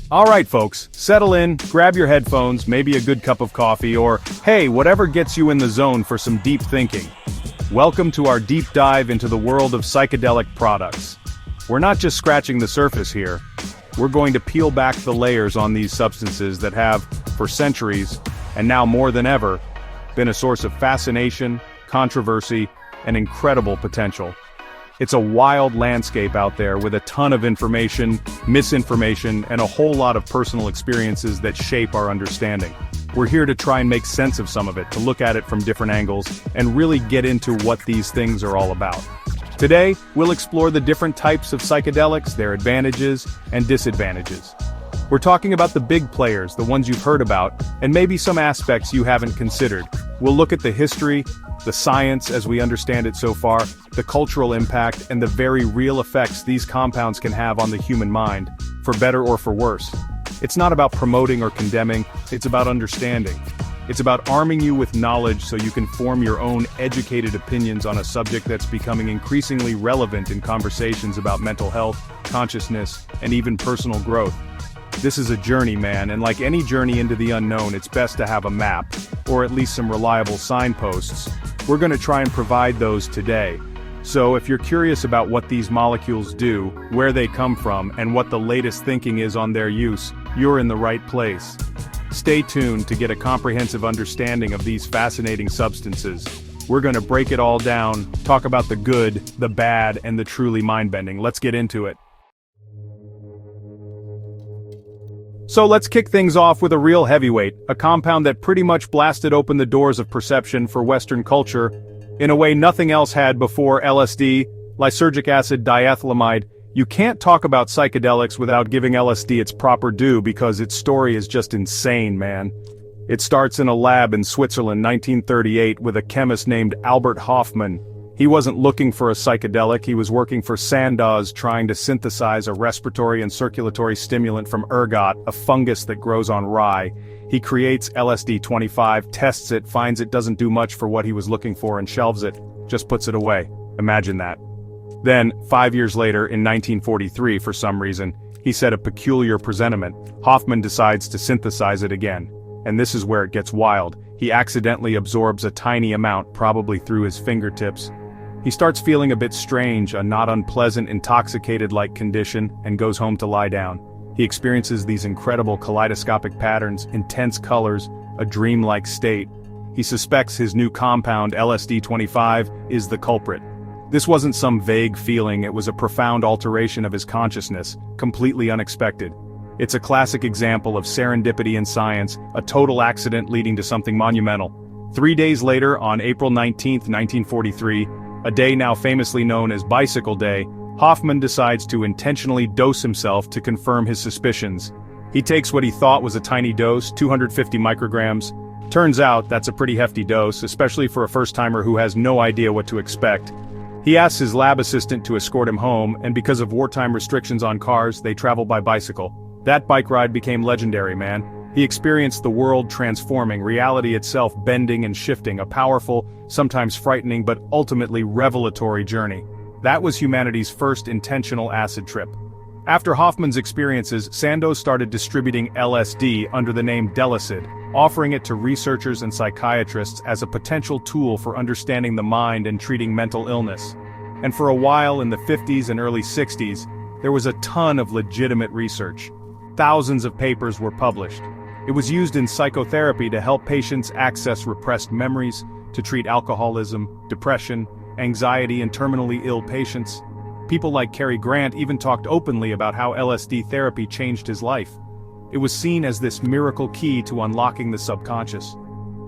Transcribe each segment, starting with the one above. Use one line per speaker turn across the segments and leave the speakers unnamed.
Alright folks, settle in, grab your headphones, maybe a good cup of coffee, or, hey, whatever gets you in the zone for some deep thinking. Welcome to our deep dive into the world of psychedelic products. We're not just scratching the surface here. We're going to peel back the layers on these substances that have, for centuries, and now more than ever, been a source of fascination, controversy, and incredible potential. It's a wild landscape out there with a ton of information, misinformation, and a whole lot of personal experiences that shape our understanding. We're here to try and make sense of some of it, to look at it from different angles, and really get into what these things are all about. Today, we'll explore the different types of psychedelics, their advantages and disadvantages. We're talking about the big players, the ones you've heard about, and maybe some aspects you haven't considered. We'll look at the history, the science as we understand it so far, the cultural impact, and the very real effects these compounds can have on the human mind, for better or for worse. It's not about promoting or condemning, it's about understanding. It's about arming you with knowledge so you can form your own educated opinions on a subject that's becoming increasingly relevant in conversations about mental health, consciousness, and even personal growth. This is a journey, man, and like any journey into the unknown, it's best to have a map, or at least some reliable signposts. We're going to try and provide those today. So if you're curious about what these molecules do, where they come from, and what the latest thinking is on their use, you're in the right place. Stay tuned to get a comprehensive understanding of these fascinating substances. We're going to break it all down, talk about the good, the bad, and the truly mind-bending. Let's get into it. So let's kick things off with a real heavyweight, a compound that pretty much blasted open the doors of perception for Western culture, in a way nothing else had before: LSD, lysergic acid diethylamide. You can't talk about psychedelics without giving LSD its proper due because its story is just insane, man. It starts in a lab in Switzerland, 1938, with a chemist named Albert Hofmann. He wasn't looking for a psychedelic, he was working for Sandoz trying to synthesize a respiratory and circulatory stimulant from ergot, a fungus that grows on rye. He creates LSD-25, tests it, finds it doesn't do much for what he was looking for and shelves it, just puts it away. Imagine that. Then, 5 years later, in 1943, for some reason, he said a peculiar presentiment. Hofmann decides to synthesize it again. And this is where it gets wild. He accidentally absorbs a tiny amount, probably through his fingertips. He starts feeling a bit strange, a not unpleasant intoxicated-like condition, and goes home to lie down. He experiences these incredible kaleidoscopic patterns, intense colors, a dreamlike state. He suspects his new compound, LSD-25, is the culprit. This wasn't some vague feeling, it was a profound alteration of his consciousness, completely unexpected. It's a classic example of serendipity in science, a total accident leading to something monumental. 3 days later, on April 19, 1943, a day now famously known as Bicycle Day, Hofmann decides to intentionally dose himself to confirm his suspicions. He takes what he thought was a tiny dose, 250 micrograms. Turns out that's a pretty hefty dose, especially for a first-timer who has no idea what to expect. He asks his lab assistant to escort him home, and because of wartime restrictions on cars, they travel by bicycle. That bike ride became legendary, man. He experienced the world transforming, reality itself bending and shifting, a powerful, sometimes frightening but ultimately revelatory journey. That was humanity's first intentional acid trip. After Hofmann's experiences, Sandoz started distributing LSD under the name Delicid, offering it to researchers and psychiatrists as a potential tool for understanding the mind and treating mental illness. And for a while in the 50s and early 60s, there was a ton of legitimate research. Thousands of papers were published. It was used in psychotherapy to help patients access repressed memories, to treat alcoholism, depression, anxiety in terminally ill patients. People like Cary Grant even talked openly about how LSD therapy changed his life. It was seen as this miracle key to unlocking the subconscious.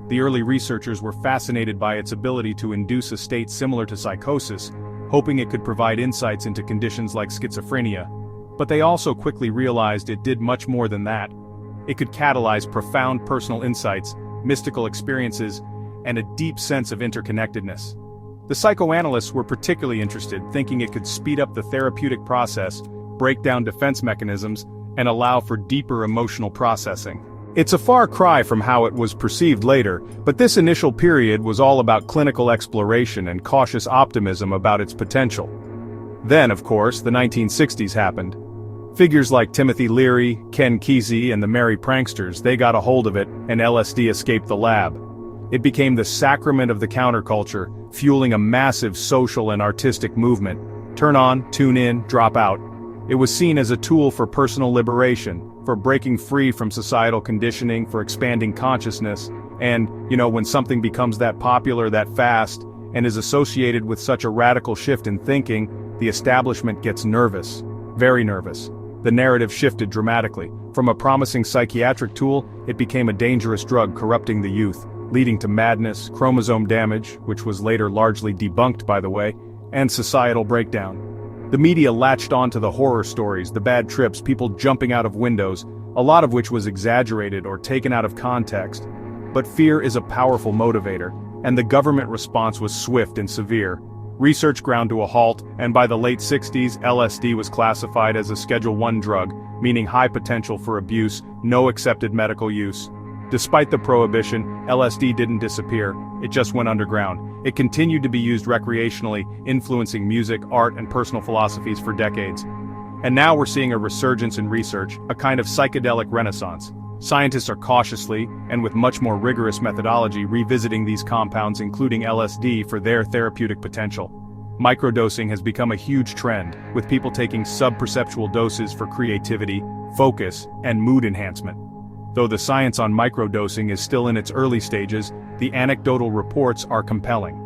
The early researchers were fascinated by its ability to induce a state similar to psychosis, hoping it could provide insights into conditions like schizophrenia. But they also quickly realized it did much more than that. It could catalyze profound personal insights, mystical experiences, and a deep sense of interconnectedness. The psychoanalysts were particularly interested, thinking it could speed up the therapeutic process, break down defense mechanisms, and allow for deeper emotional processing. It's a far cry from how it was perceived later, but this initial period was all about clinical exploration and cautious optimism about its potential. Then, of course, the 1960s happened. Figures like Timothy Leary, Ken Kesey, and the Merry Pranksters, they got a hold of it, and LSD escaped the lab. It became the sacrament of the counterculture, fueling a massive social and artistic movement. Turn on, tune in, drop out. It was seen as a tool for personal liberation, for breaking free from societal conditioning, for expanding consciousness, and, when something becomes that popular, that fast, and is associated with such a radical shift in thinking, the establishment gets nervous. Very nervous. The narrative shifted dramatically. From a promising psychiatric tool, it became a dangerous drug corrupting the youth, leading to madness, chromosome damage, which was later largely debunked by the way, and societal breakdown. The media latched onto the horror stories, the bad trips, people jumping out of windows, a lot of which was exaggerated or taken out of context. But fear is a powerful motivator, and the government response was swift and severe. Research ground to a halt, and by the late 60s, LSD was classified as a Schedule I drug, meaning high potential for abuse, no accepted medical use. Despite the prohibition, LSD didn't disappear, it just went underground. It continued to be used recreationally, influencing music, art, and personal philosophies for decades. And now we're seeing a resurgence in research, a kind of psychedelic renaissance. Scientists are cautiously, and with much more rigorous methodology, revisiting these compounds including LSD for their therapeutic potential. Microdosing has become a huge trend, with people taking sub-perceptual doses for creativity, focus, and mood enhancement. Though the science on microdosing is still in its early stages, the anecdotal reports are compelling.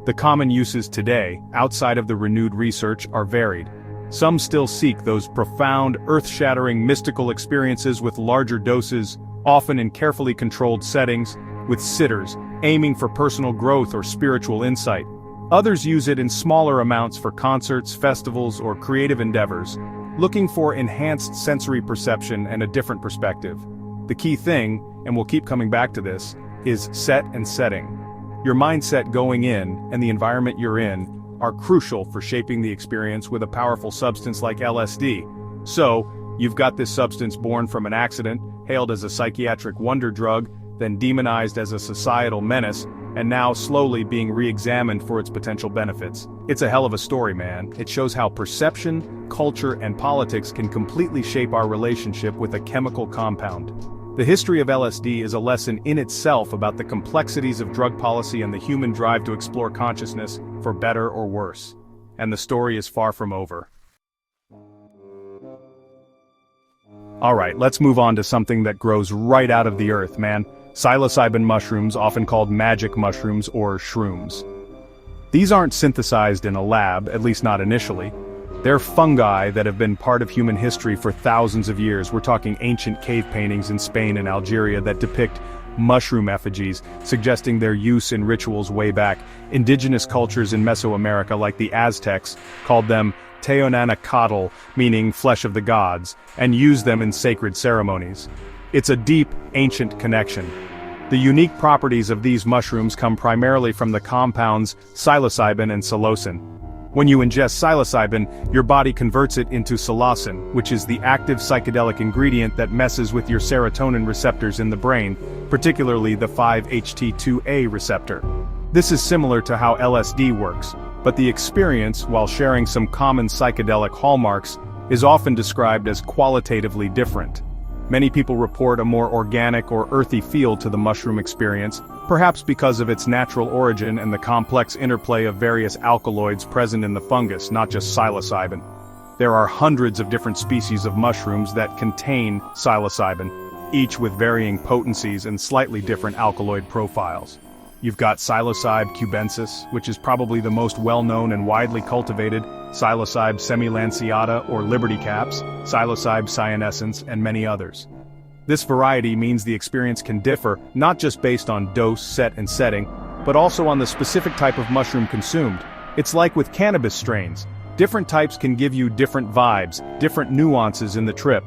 The common uses today, outside of the renewed research, are varied. Some still seek those profound, earth-shattering mystical experiences with larger doses, often in carefully controlled settings, with sitters, aiming for personal growth or spiritual insight. Others use it in smaller amounts for concerts, festivals, or creative endeavors, looking for enhanced sensory perception and a different perspective. The key thing, and we'll keep coming back to this, is set and setting. Your mindset going in, and the environment you're in, are crucial for shaping the experience with a powerful substance like LSD. So, you've got this substance born from an accident, hailed as a psychiatric wonder drug, then demonized as a societal menace, and now slowly being re-examined for its potential benefits. It's a hell of a story, man. It shows how perception, culture, and politics can completely shape our relationship with a chemical compound. The history of LSD is a lesson in itself about the complexities of drug policy and the human drive to explore consciousness, for better or worse. And the story is far from over. Alright, let's move on to something that grows right out of the earth, man. Psilocybin mushrooms, often called magic mushrooms or shrooms. These aren't synthesized in a lab, at least not initially. They're fungi that have been part of human history for thousands of years. We're talking ancient cave paintings in Spain and Algeria that depict mushroom effigies, suggesting their use in rituals way back. Indigenous cultures in Mesoamerica, like the Aztecs, called them Teonanacatl, meaning flesh of the gods, and used them in sacred ceremonies. It's a deep, ancient connection. The unique properties of these mushrooms come primarily from the compounds psilocybin and psilocin. When you ingest psilocybin, your body converts it into psilocin, which is the active psychedelic ingredient that messes with your serotonin receptors in the brain, particularly the 5-HT2A receptor. This is similar to how LSD works, but the experience, while sharing some common psychedelic hallmarks, is often described as qualitatively different. Many people report a more organic or earthy feel to the mushroom experience, perhaps because of its natural origin and the complex interplay of various alkaloids present in the fungus, not just psilocybin. There are hundreds of different species of mushrooms that contain psilocybin, each with varying potencies and slightly different alkaloid profiles. You've got Psilocybe cubensis, which is probably the most well-known and widely cultivated, Psilocybe semilanceata or liberty caps, Psilocybe cyanescens, and many others. This variety means the experience can differ, not just based on dose, set, and setting, but also on the specific type of mushroom consumed. It's like with cannabis strains. Different types can give you different vibes, different nuances in the trip.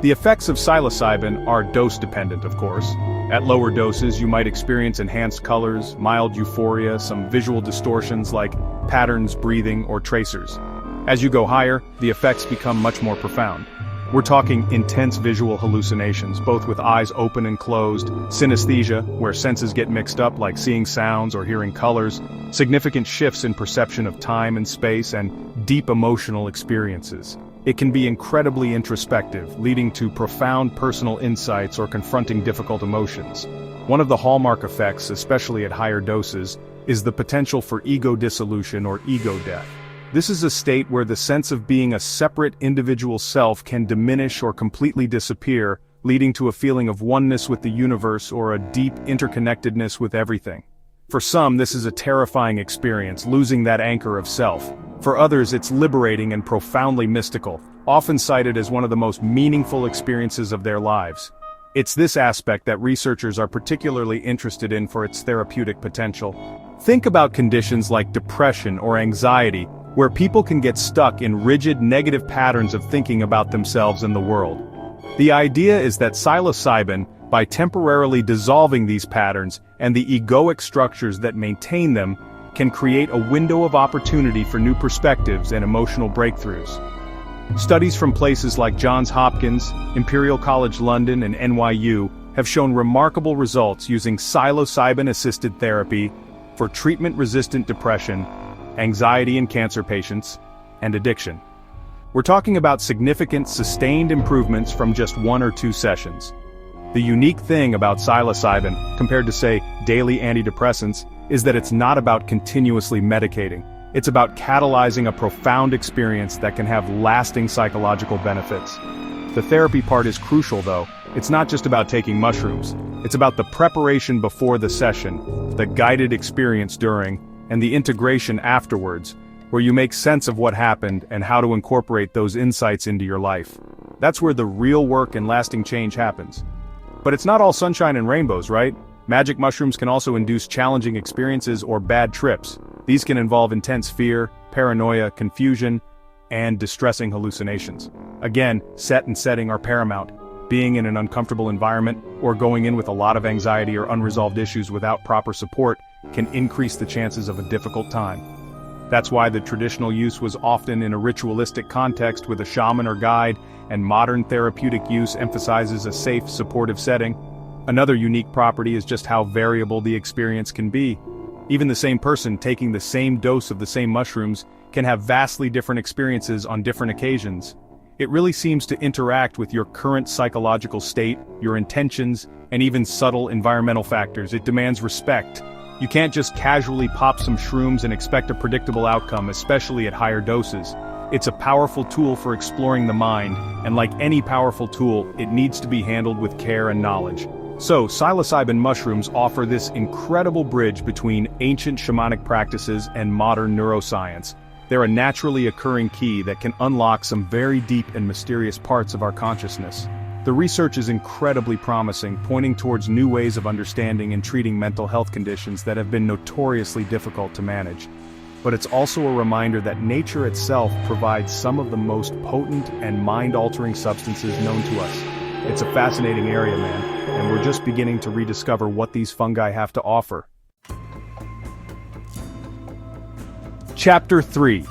The effects of psilocybin are dose-dependent, of course. At lower doses, you might experience enhanced colors, mild euphoria, some visual distortions like patterns, breathing, or tracers. As you go higher, the effects become much more profound. We're talking intense visual hallucinations, both with eyes open and closed, synesthesia, where senses get mixed up like seeing sounds or hearing colors, significant shifts in perception of time and space, and deep emotional experiences. It can be incredibly introspective, leading to profound personal insights or confronting difficult emotions. One of the hallmark effects, especially at higher doses, is the potential for ego dissolution or ego death. This is a state where the sense of being a separate individual self can diminish or completely disappear, leading to a feeling of oneness with the universe or a deep interconnectedness with everything. For some, this is a terrifying experience, losing that anchor of self. For others, it's liberating and profoundly mystical, often cited as one of the most meaningful experiences of their lives. It's this aspect that researchers are particularly interested in for its therapeutic potential. Think about conditions like depression or anxiety, where people can get stuck in rigid negative patterns of thinking about themselves and the world. The idea is that psilocybin, by temporarily dissolving these patterns and the egoic structures that maintain them, can create a window of opportunity for new perspectives and emotional breakthroughs. Studies from places like Johns Hopkins, Imperial College London, and NYU have shown remarkable results using psilocybin-assisted therapy for treatment-resistant depression, anxiety in cancer patients, and addiction. We're talking about significant, sustained improvements from just 1 or 2 sessions. The unique thing about psilocybin, compared to, say, daily antidepressants, is that it's not about continuously medicating. It's about catalyzing a profound experience that can have lasting psychological benefits. The therapy part is crucial, though. It's not just about taking mushrooms. It's about the preparation before the session, the guided experience during, and the integration afterwards, where you make sense of what happened and how to incorporate those insights into your life. That's where the real work and lasting change happens. But it's not all sunshine and rainbows, right? Magic mushrooms can also induce challenging experiences or bad trips. These can involve intense fear, paranoia, confusion, and distressing hallucinations. Again, set and setting are paramount. Being in an uncomfortable environment or going in with a lot of anxiety or unresolved issues without proper support can increase the chances of a difficult time. That's why the traditional use was often in a ritualistic context with a shaman or guide, and modern therapeutic use emphasizes a safe, supportive setting. Another unique property is just how variable the experience can be. Even the same person taking the same dose of the same mushrooms can have vastly different experiences on different occasions. It really seems to interact with your current psychological state, your intentions, and even subtle environmental factors. It demands respect. You can't just casually pop some shrooms and expect a predictable outcome, especially at higher doses. It's a powerful tool for exploring the mind, and like any powerful tool, it needs to be handled with care and knowledge. So, psilocybin mushrooms offer this incredible bridge between ancient shamanic practices and modern neuroscience. They're a naturally occurring key that can unlock some very deep and mysterious parts of our consciousness. The research is incredibly promising, pointing towards new ways of understanding and treating mental health conditions that have been notoriously difficult to manage. But it's also a reminder that nature itself provides some of the most potent and mind-altering substances known to us. It's a fascinating area, man, and we're just beginning to rediscover what these fungi have to offer. Chapter 3.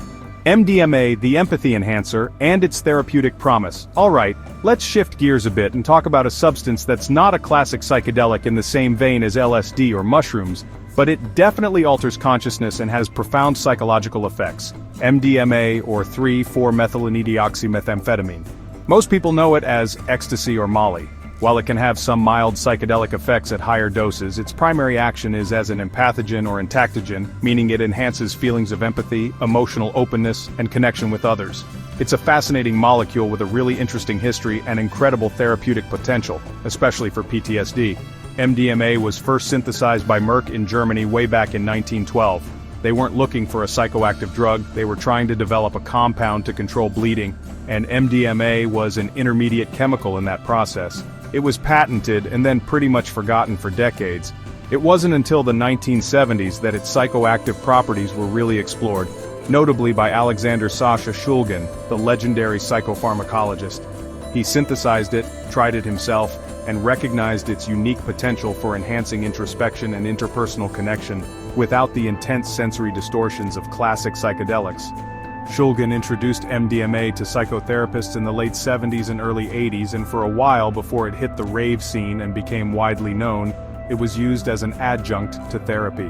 MDMA, the empathy enhancer, and its therapeutic promise. Alright, let's shift gears a bit and talk about a substance that's not a classic psychedelic in the same vein as LSD or mushrooms, but it definitely alters consciousness and has profound psychological effects. MDMA, or 3,4-methylenedioxymethamphetamine. Most people know it as ecstasy or Molly. While it can have some mild psychedelic effects at higher doses, its primary action is as an empathogen or entactogen, meaning it enhances feelings of empathy, emotional openness, and connection with others. It's a fascinating molecule with a really interesting history and incredible therapeutic potential, especially for PTSD. MDMA was first synthesized by Merck in Germany way back in 1912. They weren't looking for a psychoactive drug, they were trying to develop a compound to control bleeding, and MDMA was an intermediate chemical in that process. It was patented and then pretty much forgotten for decades. It wasn't until the 1970s that its psychoactive properties were really explored, notably by Alexander Sasha Shulgin, the legendary psychopharmacologist. He synthesized it, tried it himself, and recognized its unique potential for enhancing introspection and interpersonal connection without the intense sensory distortions of classic psychedelics. Shulgin introduced MDMA to psychotherapists in the late 70s and early 80s, and for a while before it hit the rave scene and became widely known, it was used as an adjunct to therapy.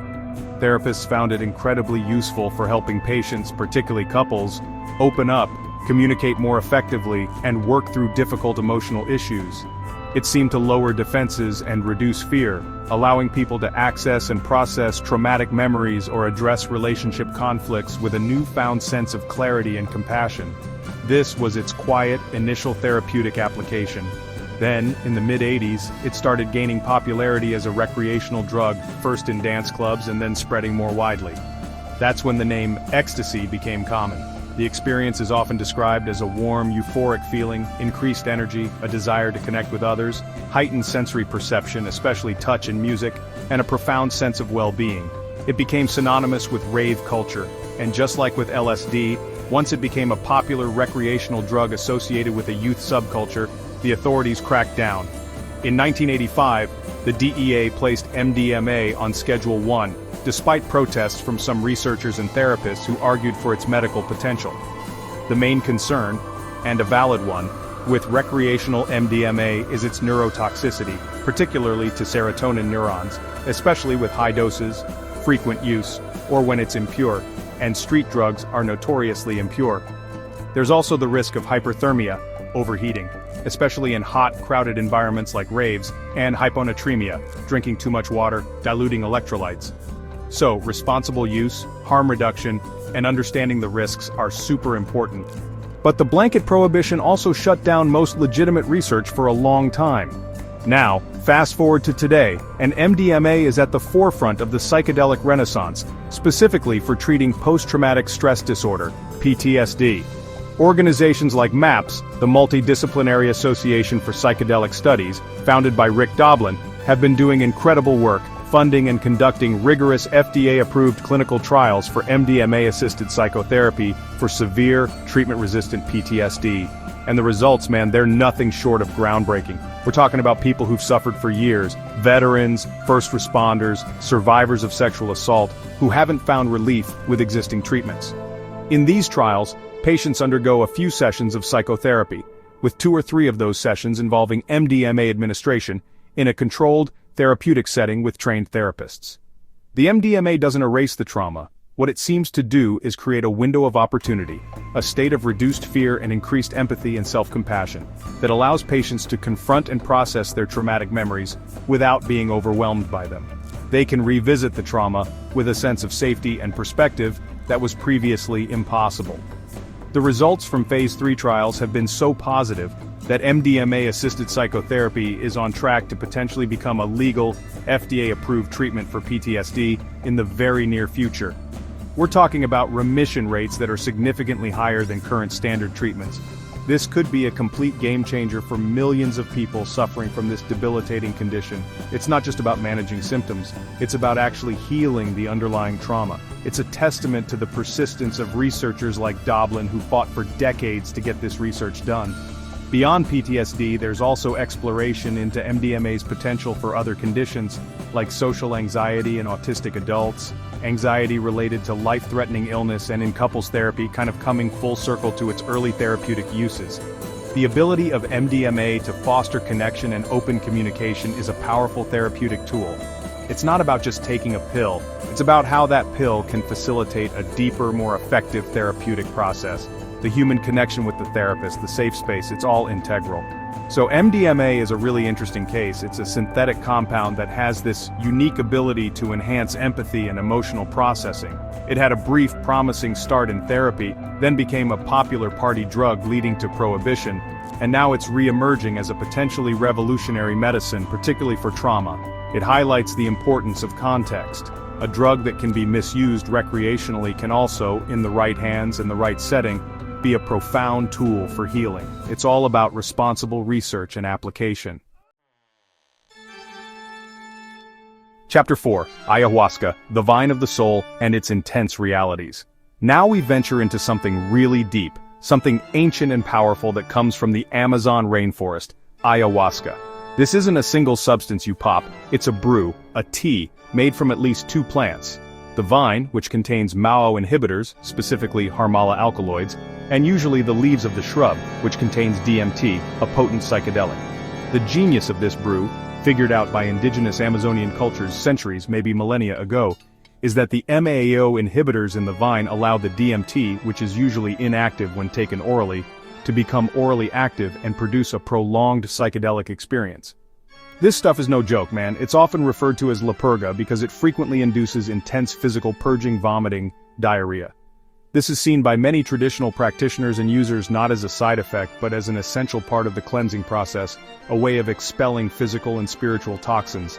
Therapists found it incredibly useful for helping patients, particularly couples, open up communicate more effectively, and work through difficult emotional issues. It seemed to lower defenses and reduce fear, allowing people to access and process traumatic memories or address relationship conflicts with a newfound sense of clarity and compassion. This was its quiet, initial therapeutic application. Then, in the mid-80s, it started gaining popularity as a recreational drug, first in dance clubs and then spreading more widely. That's when the name ecstasy became common. The experience is often described as a warm, euphoric feeling, increased energy, a desire to connect with others, heightened sensory perception, especially touch and music, and a profound sense of well-being. It became synonymous with rave culture, and just like with LSD, once it became a popular recreational drug associated with a youth subculture, the authorities cracked down. In 1985, the DEA placed MDMA on Schedule 1, despite protests from some researchers and therapists who argued for its medical potential. The main concern, and a valid one, with recreational MDMA is its neurotoxicity, particularly to serotonin neurons, especially with high doses, frequent use, or when it's impure, and street drugs are notoriously impure. There's also the risk of hyperthermia, overheating, especially in hot, crowded environments like raves, and hyponatremia, drinking too much water, diluting electrolytes. So, responsible use, harm reduction, and understanding the risks are super important. But the blanket prohibition also shut down most legitimate research for a long time. Now, fast forward to today, and MDMA is at the forefront of the psychedelic renaissance, specifically for treating post-traumatic stress disorder, PTSD. Organizations like MAPS, the Multidisciplinary Association for Psychedelic Studies, founded by Rick Doblin, have been doing incredible work, funding and conducting rigorous FDA-approved clinical trials for MDMA-assisted psychotherapy for severe, treatment-resistant PTSD. And the results, man, they're nothing short of groundbreaking. We're talking about people who've suffered for years, veterans, first responders, survivors of sexual assault, who haven't found relief with existing treatments. In these trials, patients undergo a few sessions of psychotherapy, with 2 or 3 of those sessions involving MDMA administration, in a controlled, therapeutic setting with trained therapists. The MDMA doesn't erase the trauma. What it seems to do is create a window of opportunity, a state of reduced fear and increased empathy and self-compassion, that allows patients to confront and process their traumatic memories without being overwhelmed by them. They can revisit the trauma with a sense of safety and perspective that was previously impossible. The results from Phase 3 trials have been so positive that MDMA-assisted psychotherapy is on track to potentially become a legal, FDA-approved treatment for PTSD in the very near future. We're talking about remission rates that are significantly higher than current standard treatments. This could be a complete game-changer for millions of people suffering from this debilitating condition. It's not just about managing symptoms, it's about actually healing the underlying trauma. It's a testament to the persistence of researchers like Doblin who fought for decades to get this research done. Beyond PTSD, there's also exploration into MDMA's potential for other conditions, like social anxiety in autistic adults, anxiety related to life-threatening illness, and in couples therapy kind of coming full circle to its early therapeutic uses. The ability of MDMA to foster connection and open communication is a powerful therapeutic tool. It's not about just taking a pill, it's about how that pill can facilitate a deeper, more effective therapeutic process. The human connection with the therapist, the safe space, it's all integral. So MDMA is a really interesting case. It's a synthetic compound that has this unique ability to enhance empathy and emotional processing. It had a brief, promising start in therapy, then became a popular party drug leading to prohibition, and now it's re-emerging as a potentially revolutionary medicine, particularly for trauma. It highlights the importance of context. A drug that can be misused recreationally can also, in the right hands and the right setting, be a profound tool for healing. It's all about responsible research and application. Chapter 4, Ayahuasca, the Vine of the Soul and its Intense Realities. Now we venture into something really deep, something ancient and powerful that comes from the Amazon rainforest, ayahuasca. This isn't a single substance you pop, it's a brew, a tea, made from at least 2 plants. The vine, which contains MAO inhibitors, specifically Harmala alkaloids, and usually the leaves of the shrub, which contains DMT, a potent psychedelic. The genius of this brew, figured out by indigenous Amazonian cultures centuries, maybe millennia ago, is that the MAO inhibitors in the vine allow the DMT, which is usually inactive when taken orally, to become orally active and produce a prolonged psychedelic experience. This stuff is no joke, man. It's often referred to as La Purga because it frequently induces intense physical purging, vomiting, diarrhea. This is seen by many traditional practitioners and users not as a side effect but as an essential part of the cleansing process, a way of expelling physical and spiritual toxins.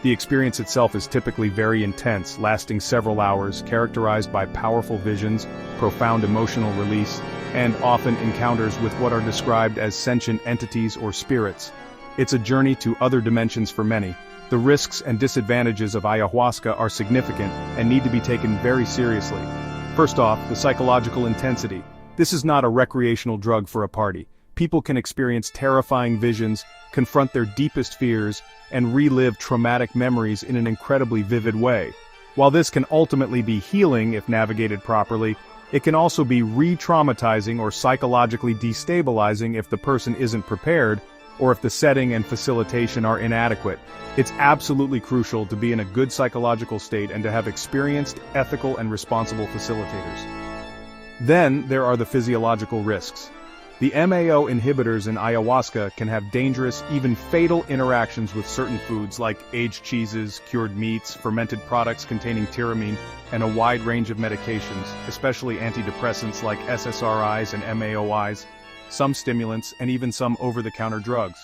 The experience itself is typically very intense, lasting several hours, characterized by powerful visions, profound emotional release, and often encounters with what are described as sentient entities or spirits. It's a journey to other dimensions for many. The risks and disadvantages of ayahuasca are significant and need to be taken very seriously. First off, the psychological intensity. This is not a recreational drug for a party. People can experience terrifying visions, confront their deepest fears, and relive traumatic memories in an incredibly vivid way. While this can ultimately be healing if navigated properly, it can also be re-traumatizing or psychologically destabilizing if the person isn't prepared, or if the setting and facilitation are inadequate. It's absolutely crucial to be in a good psychological state and to have experienced, ethical, and responsible facilitators. Then, there are the physiological risks. The MAO inhibitors in ayahuasca can have dangerous, even fatal interactions with certain foods like aged cheeses, cured meats, fermented products containing tyramine, and a wide range of medications, especially antidepressants like SSRIs and MAOIs, some stimulants, and even some over-the-counter drugs.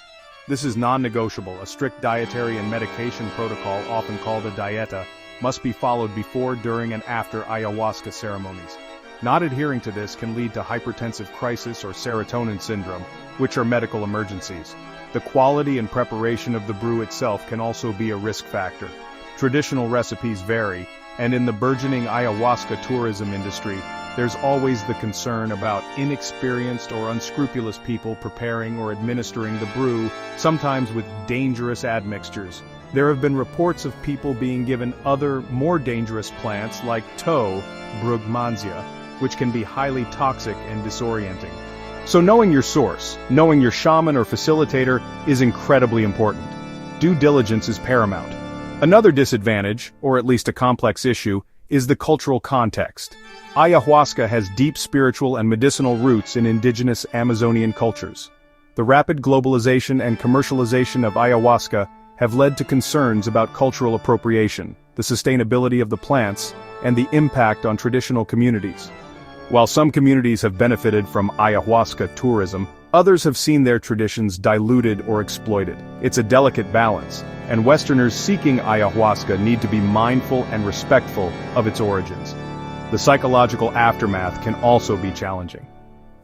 This is non-negotiable. A strict dietary and medication protocol, often called a dieta, must be followed before, during, and after ayahuasca ceremonies. Not adhering to this can lead to hypertensive crisis or serotonin syndrome, which are medical emergencies. The quality and preparation of the brew itself can also be a risk factor. Traditional recipes vary, and in the burgeoning ayahuasca tourism industry, there's always the concern about inexperienced or unscrupulous people preparing or administering the brew, sometimes with dangerous admixtures. There have been reports of people being given other, more dangerous plants like toh, brugmansia, which can be highly toxic and disorienting. So knowing your source, knowing your shaman or facilitator is incredibly important. Due diligence is paramount. Another disadvantage, or at least a complex issue, is the cultural context. Ayahuasca has deep spiritual and medicinal roots in indigenous Amazonian cultures. The rapid globalization and commercialization of ayahuasca have led to concerns about cultural appropriation, the sustainability of the plants, and the impact on traditional communities. While some communities have benefited from ayahuasca tourism, others have seen their traditions diluted or exploited. It's a delicate balance, and Westerners seeking ayahuasca need to be mindful and respectful of its origins. The psychological aftermath can also be challenging.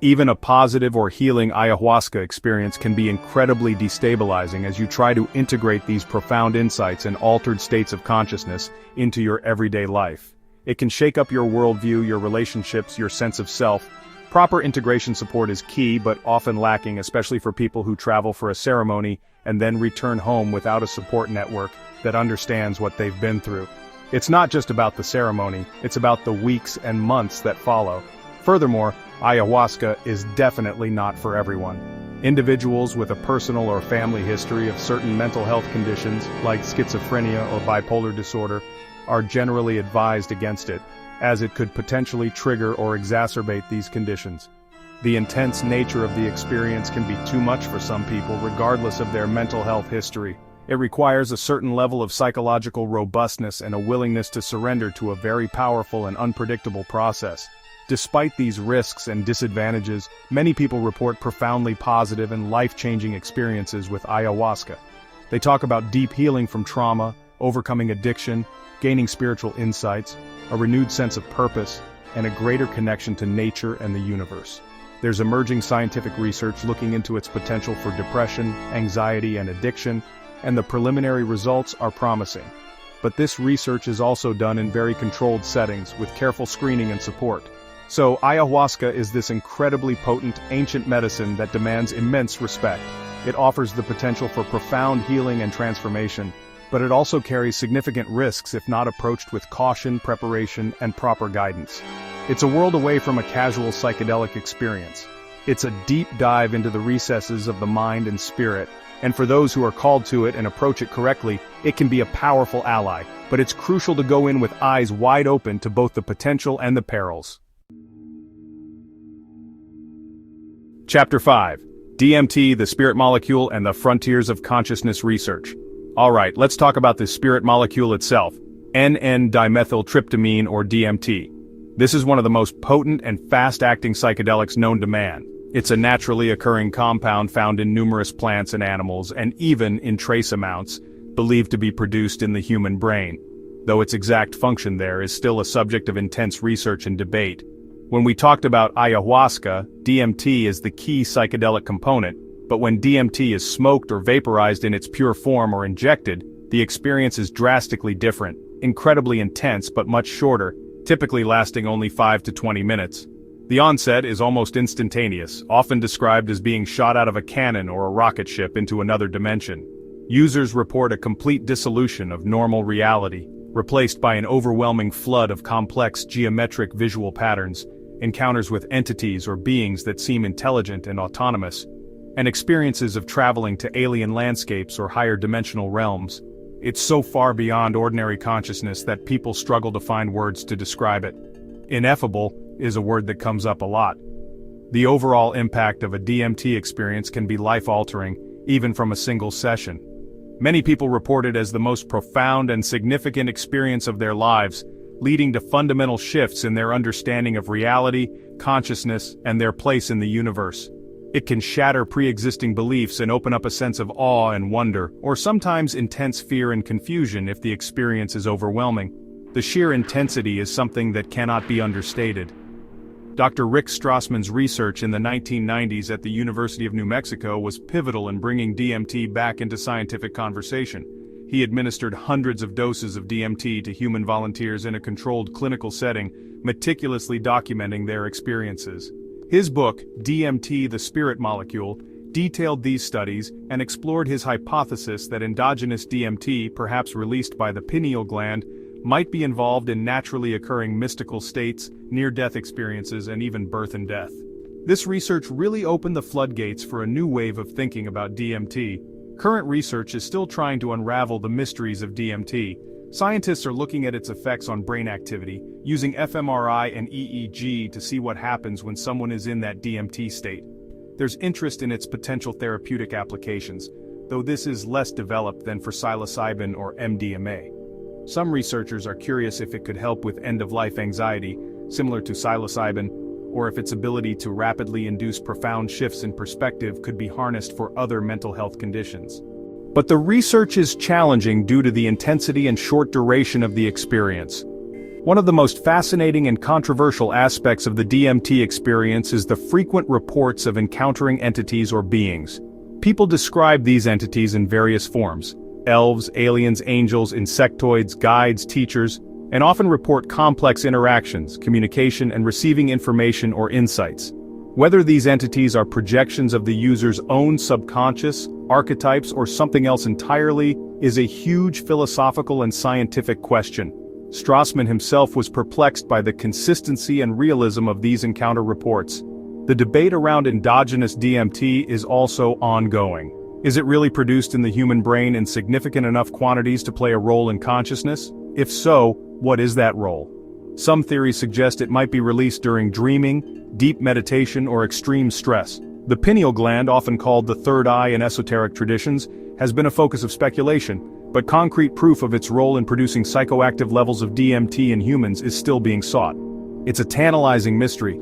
Even a positive or healing ayahuasca experience can be incredibly destabilizing as you try to integrate these profound insights and altered states of consciousness into your everyday life. It can shake up your worldview, your relationships, your sense of self. Proper integration support is key, but often lacking, especially for people who travel for a ceremony and then return home without a support network that understands what they've been through. It's not just about the ceremony, it's about the weeks and months that follow. Furthermore, ayahuasca is definitely not for everyone. Individuals with a personal or family history of certain mental health conditions, like schizophrenia or bipolar disorder, are generally advised against it, as it could potentially trigger or exacerbate these conditions. The intense nature of the experience can be too much for some people, regardless of their mental health history. It requires a certain level of psychological robustness and a willingness to surrender to a very powerful and unpredictable process. Despite these risks and disadvantages, many people report profoundly positive and life-changing experiences with ayahuasca. They talk about deep healing from trauma, overcoming addiction, gaining spiritual insights, a renewed sense of purpose, and a greater connection to nature and the universe. There's emerging scientific research looking into its potential for depression, anxiety, and addiction, and the preliminary results are promising. But this research is also done in very controlled settings with careful screening and support. So ayahuasca is this incredibly potent, ancient medicine that demands immense respect. It offers the potential for profound healing and transformation, but it also carries significant risks if not approached with caution, preparation, and proper guidance. It's a world away from a casual psychedelic experience. It's a deep dive into the recesses of the mind and spirit, And for those who are called to it and approach it correctly, it can be a powerful ally, but it's crucial to go in with eyes wide open to both the potential and the perils. Chapter 5. DMT, the Spirit Molecule and the Frontiers of Consciousness Research. Alright, let's talk about the spirit molecule itself, N,N-dimethyltryptamine or DMT. This is one of the most potent and fast-acting psychedelics known to man. It's a naturally occurring compound found in numerous plants and animals, and even in trace amounts, believed to be produced in the human brain, though its exact function there is still a subject of intense research and debate. When we talked about ayahuasca, DMT is the key psychedelic component, but when DMT is smoked or vaporized in its pure form or injected, the experience is drastically different, incredibly intense but much shorter, typically lasting only 5 to 20 minutes. The onset is almost instantaneous, often described as being shot out of a cannon or a rocket ship into another dimension. Users report a complete dissolution of normal reality, replaced by an overwhelming flood of complex geometric visual patterns, encounters with entities or beings that seem intelligent and autonomous, and experiences of traveling to alien landscapes or higher dimensional realms. It's so far beyond ordinary consciousness that people struggle to find words to describe it. Ineffable is a word that comes up a lot. The overall impact of a DMT experience can be life-altering, even from a single session. Many people report it as the most profound and significant experience of their lives, leading to fundamental shifts in their understanding of reality, consciousness, and their place in the universe. It can shatter pre-existing beliefs and open up a sense of awe and wonder, or sometimes intense fear and confusion if the experience is overwhelming. The sheer intensity is something that cannot be understated. Dr. Rick Strassman's research in the 1990s at the University of New Mexico was pivotal in bringing DMT back into scientific conversation. He administered hundreds of doses of DMT to human volunteers in a controlled clinical setting, meticulously documenting their experiences. His book, DMT, the Spirit Molecule, detailed these studies and explored his hypothesis that endogenous DMT, perhaps released by the pineal gland, might be involved in naturally occurring mystical states, near-death experiences, and even birth and death. This research really opened the floodgates for a new wave of thinking about DMT. Current research is still trying to unravel the mysteries of DMT. Scientists are looking at its effects on brain activity, using fMRI and EEG to see what happens when someone is in that DMT state. There's interest in its potential therapeutic applications, though this is less developed than for psilocybin or MDMA. Some researchers are curious if it could help with end-of-life anxiety, similar to psilocybin, or if its ability to rapidly induce profound shifts in perspective could be harnessed for other mental health conditions. But the research is challenging due to the intensity and short duration of the experience. One of the most fascinating and controversial aspects of the DMT experience is the frequent reports of encountering entities or beings. People describe these entities in various forms: elves, aliens, angels, insectoids, guides, teachers, and often report complex interactions, communication, and receiving information or insights. Whether these entities are projections of the user's own subconscious, archetypes, or something else entirely, is a huge philosophical and scientific question. Strassman himself was perplexed by the consistency and realism of these encounter reports. The debate around endogenous DMT is also ongoing. Is it really produced in the human brain in significant enough quantities to play a role in consciousness? If so, what is that role? Some theories suggest it might be released during dreaming, deep meditation, or extreme stress. The pineal gland, often called the third eye in esoteric traditions, has been a focus of speculation, but concrete proof of its role in producing psychoactive levels of DMT in humans is still being sought. It's a tantalizing mystery.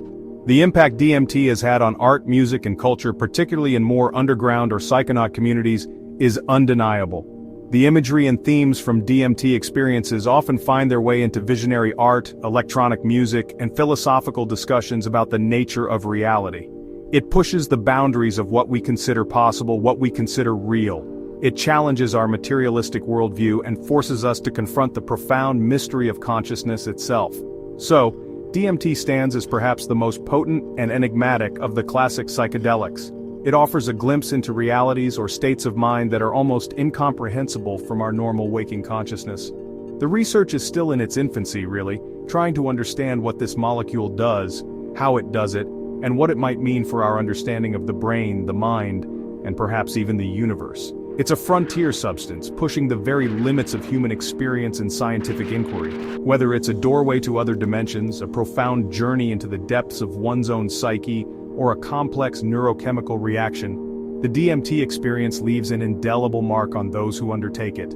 The impact DMT has had on art, music, and culture, particularly in more underground or psychonaut communities, is undeniable. The imagery and themes from DMT experiences often find their way into visionary art, electronic music, and philosophical discussions about the nature of reality. It pushes the boundaries of what we consider possible, what we consider real. It challenges our materialistic worldview and forces us to confront the profound mystery of consciousness itself. So, DMT stands as perhaps the most potent and enigmatic of the classic psychedelics. It offers a glimpse into realities or states of mind that are almost incomprehensible from our normal waking consciousness. The research is still in its infancy, really, trying to understand what this molecule does, how it does it, and what it might mean for our understanding of the brain, the mind, and perhaps even the universe. It's a frontier substance, pushing the very limits of human experience and scientific inquiry. Whether it's a doorway to other dimensions, a profound journey into the depths of one's own psyche, or a complex neurochemical reaction, the DMT experience leaves an indelible mark on those who undertake it.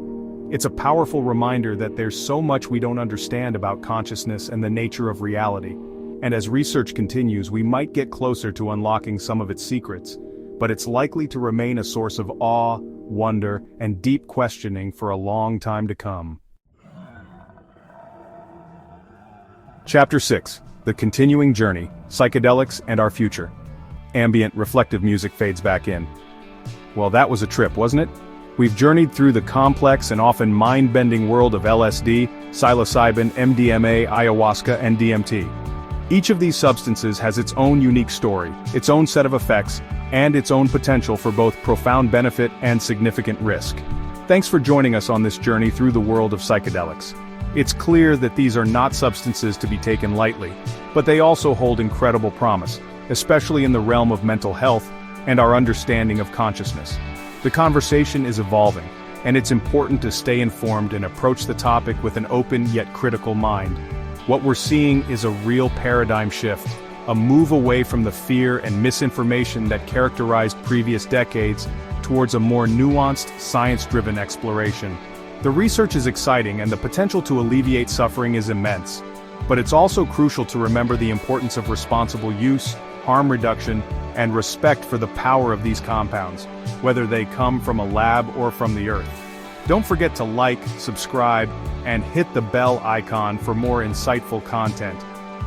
It's a powerful reminder that there's so much we don't understand about consciousness and the nature of reality. And as research continues, we might get closer to unlocking some of its secrets, but it's likely to remain a source of awe, wonder, and deep questioning for a long time to come. Chapter 6. The Continuing Journey, Psychedelics and Our Future. Ambient, reflective music fades back in. Well, that was a trip, wasn't it? We've journeyed through the complex and often mind-bending world of LSD, psilocybin, MDMA, ayahuasca, and DMT. Each of these substances has its own unique story, its own set of effects, and its own potential for both profound benefit and significant risk. Thanks for joining us on this journey through the world of psychedelics. It's clear that these are not substances to be taken lightly, but they also hold incredible promise, especially in the realm of mental health and our understanding of consciousness. The conversation is evolving, and it's important to stay informed and approach the topic with an open yet critical mind. What we're seeing is a real paradigm shift, a move away from the fear and misinformation that characterized previous decades towards a more nuanced, science-driven exploration. The research is exciting and the potential to alleviate suffering is immense, but it's also crucial to remember the importance of responsible use, harm reduction, and respect for the power of these compounds, whether they come from a lab or from the earth. Don't forget to like, subscribe, and hit the bell icon for more insightful content.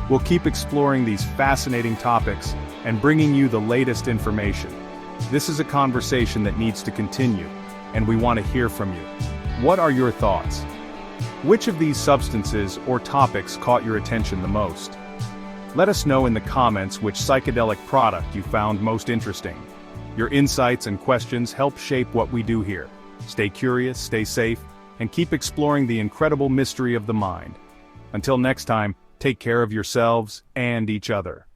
We'll keep exploring these fascinating topics and bringing you the latest information. This is a conversation that needs to continue, and we want to hear from you. What are your thoughts? Which of these substances or topics caught your attention the most? Let us know in the comments which psychedelic product you found most interesting. Your insights and questions help shape what we do here. Stay curious, stay safe, and keep exploring the incredible mystery of the mind. Until next time, take care of yourselves and each other.